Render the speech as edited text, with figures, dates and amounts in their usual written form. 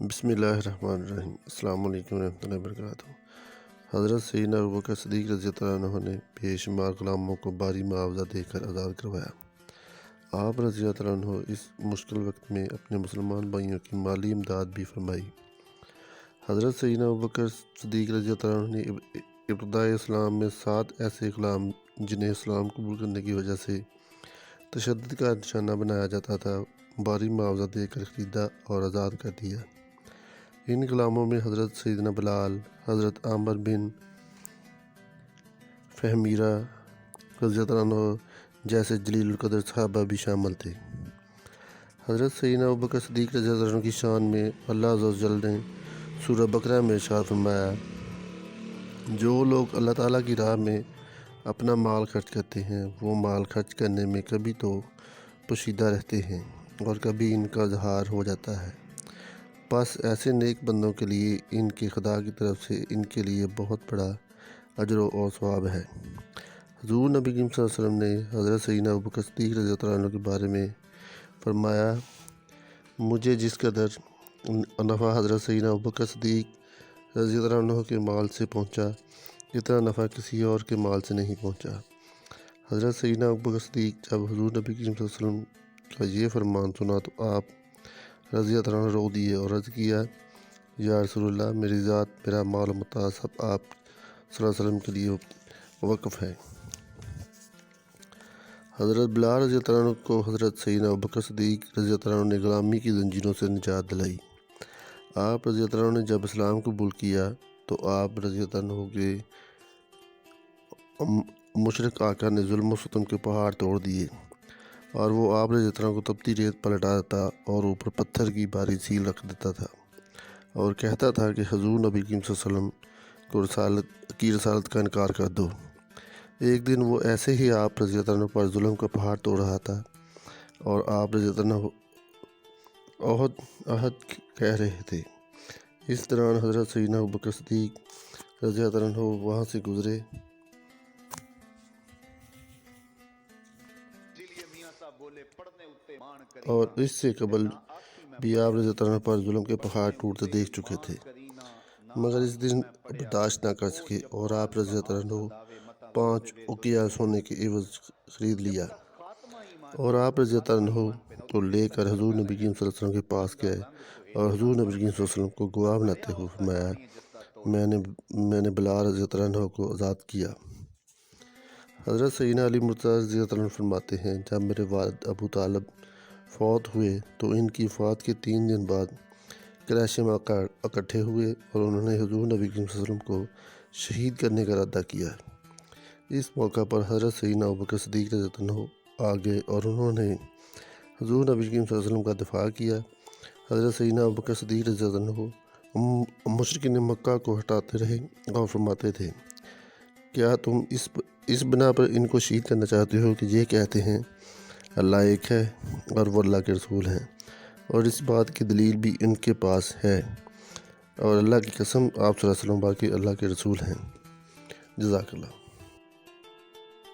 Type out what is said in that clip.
بسم اللہ الرحمن الرحیم۔ السلام علیکم ورحمۃ اللہ وبرکاتہ۔ حضرت سیدنا ابوبکر صدیق رضی اللہ عنہ نے بے شمار غلاموں کو بھاری معاوضہ دے کر آزاد کروایا۔ آپ رضی اللہ عنہ اس مشکل وقت میں اپنے مسلمان بھائیوں کی مالی امداد بھی فرمائی۔ حضرت سیدنا ابوبکر صدیق رضی اللہ عنہ نے ابتدائے اسلام میں 7 ایسے غلام جنہیں اسلام قبول کرنے کی وجہ سے تشدد کا نشانہ بنایا جاتا تھا، بھاری معاوضہ دے کر خریدا اور آزاد کر دیا۔ ان غلاموں میں حضرت سیدنا بلال، حضرت عامر بن فہمیرہ رضی اللہ عنہ جیسے جلیل القدر صحابہ بھی شامل تھے۔ حضرت سیدنا ابوبکر صدیق رضی اللہ عنہ کی شان میں اللہ عز و جل نے سورہ بقرہ میں ارشاد فرمایا، جو لوگ اللہ تعالیٰ کی راہ میں اپنا مال خرچ کرتے ہیں وہ مال خرچ کرنے میں کبھی تو پوشیدہ رہتے ہیں اور کبھی ان کا اظہار ہو جاتا ہے، بس ایسے نیک بندوں کے لیے ان کے خدا کی طرف سے ان کے لیے بہت بڑا اجر و ثواب ہے۔ حضور نبی کریم صلی اللہ علیہ وسلم نے حضرت سیدنا ابوبکر صدیق رضی اللہ عنہ کے بارے میں فرمایا، مجھے جس قدر نفع حضرت سیدنا ابوبکر صدیق رضی اللہ عنہ کے مال سے پہنچا، اتنا نفع کسی اور کے مال سے نہیں پہنچا۔ حضرت سیدنا ابوبکر صدیق جب حضور نبی کریم صلی اللہ علیہ وسلم کا یہ فرمان سنا تو آپ رضی اللہ عنہ رو دیے اور عرض کیا، یا رسول اللہ، میری ذات، میرا مال و متاع سب آپ صلی اللہ علیہ وسلم کے لیے وقف ہے۔ حضرت بلال رضی اللہ عنہ کو حضرت سیدنا ابوبکر صدیق رضی اللہ عنہ نے غلامی کی زنجیروں سے نجات دلائی۔ آپ رضی اللہ عنہ نے جب اسلام قبول کیا تو آپ رضی اللہ عنہ کے مشرک آقا نے ظلم و ستم کے پہاڑ توڑ دیے اور وہ آپ رضی اللہ عنہ کو تپتی ریت پر لٹا دیتا اور اوپر پتھر کی بھاری سیل رکھ دیتا تھا اور کہتا تھا کہ حضور نبی کریم صلی اللہ علیہ وسلم کو رسالت کا انکار کر دو۔ ایک دن وہ ایسے ہی آپ رضی اللہ عنہ پر ظلم کا پہاڑ توڑ رہا تھا اور آپ رضی اللہ عنہ عہد کہہ رہے تھے۔ اس دوران حضرت سیدنا ابوبکر صدیق رضی اللہ عنہ وہاں سے گزرے اور اس سے قبل بھی آپ رضی اللہ عنہ پر ظلم کے پہاڑ ٹوٹتے دیکھ چکے تھے، مگر اس دن برداشت نہ کر سکے اور آپ رضی اللہ عنہ 5 اقیہ سونے کے عوض خرید لیا اور آپ رضی اللہ عنہ کو لے کر حضور نبی کریم صلی اللہ علیہ وسلم کے پاس گئے اور حضور نبی کریم صلی اللہ علیہ وسلم کو گواہ بناتے ہوئے فرمایا، میں نے بلال رضی اللہ عنہ کو آزاد کیا۔ حضرت سیدنا علی مرتضیٰ رضی اللہ عنہ فرماتے ہیں، جب میرے والد ابو طالب فوت ہوئے تو ان کی وفات کے 3 دن بعد قریش مکہ اکٹھے ہوئے اور انہوں نے حضور نبی کریم صلی اللہ علیہ وسلم کو شہید کرنے کا ارادہ کیا۔ اس موقع پر حضرت سیدنا ابوبکر صدیق رضی اللہ عنہ آگے اور انہوں نے حضور نبی کریم صلی اللہ علیہ وسلم کا دفاع کیا۔ حضرت سیدنا ابوبکر صدیق رضی اللہ عنہ مشرکین مکہ کو ہٹاتے رہے اور فرماتے تھے، کیا تم اس بنا پر ان کو شہید کرنا چاہتے ہو کہ یہ کہتے ہیں اللہ ایک ہے اور وہ اللہ کے رسول ہیں، اور اس بات کی دلیل بھی ان کے پاس ہے، اور اللہ کی قسم آپ صلی اللہ علیہ وسلم باقی اللہ کے رسول ہیں۔ جزاک اللہ۔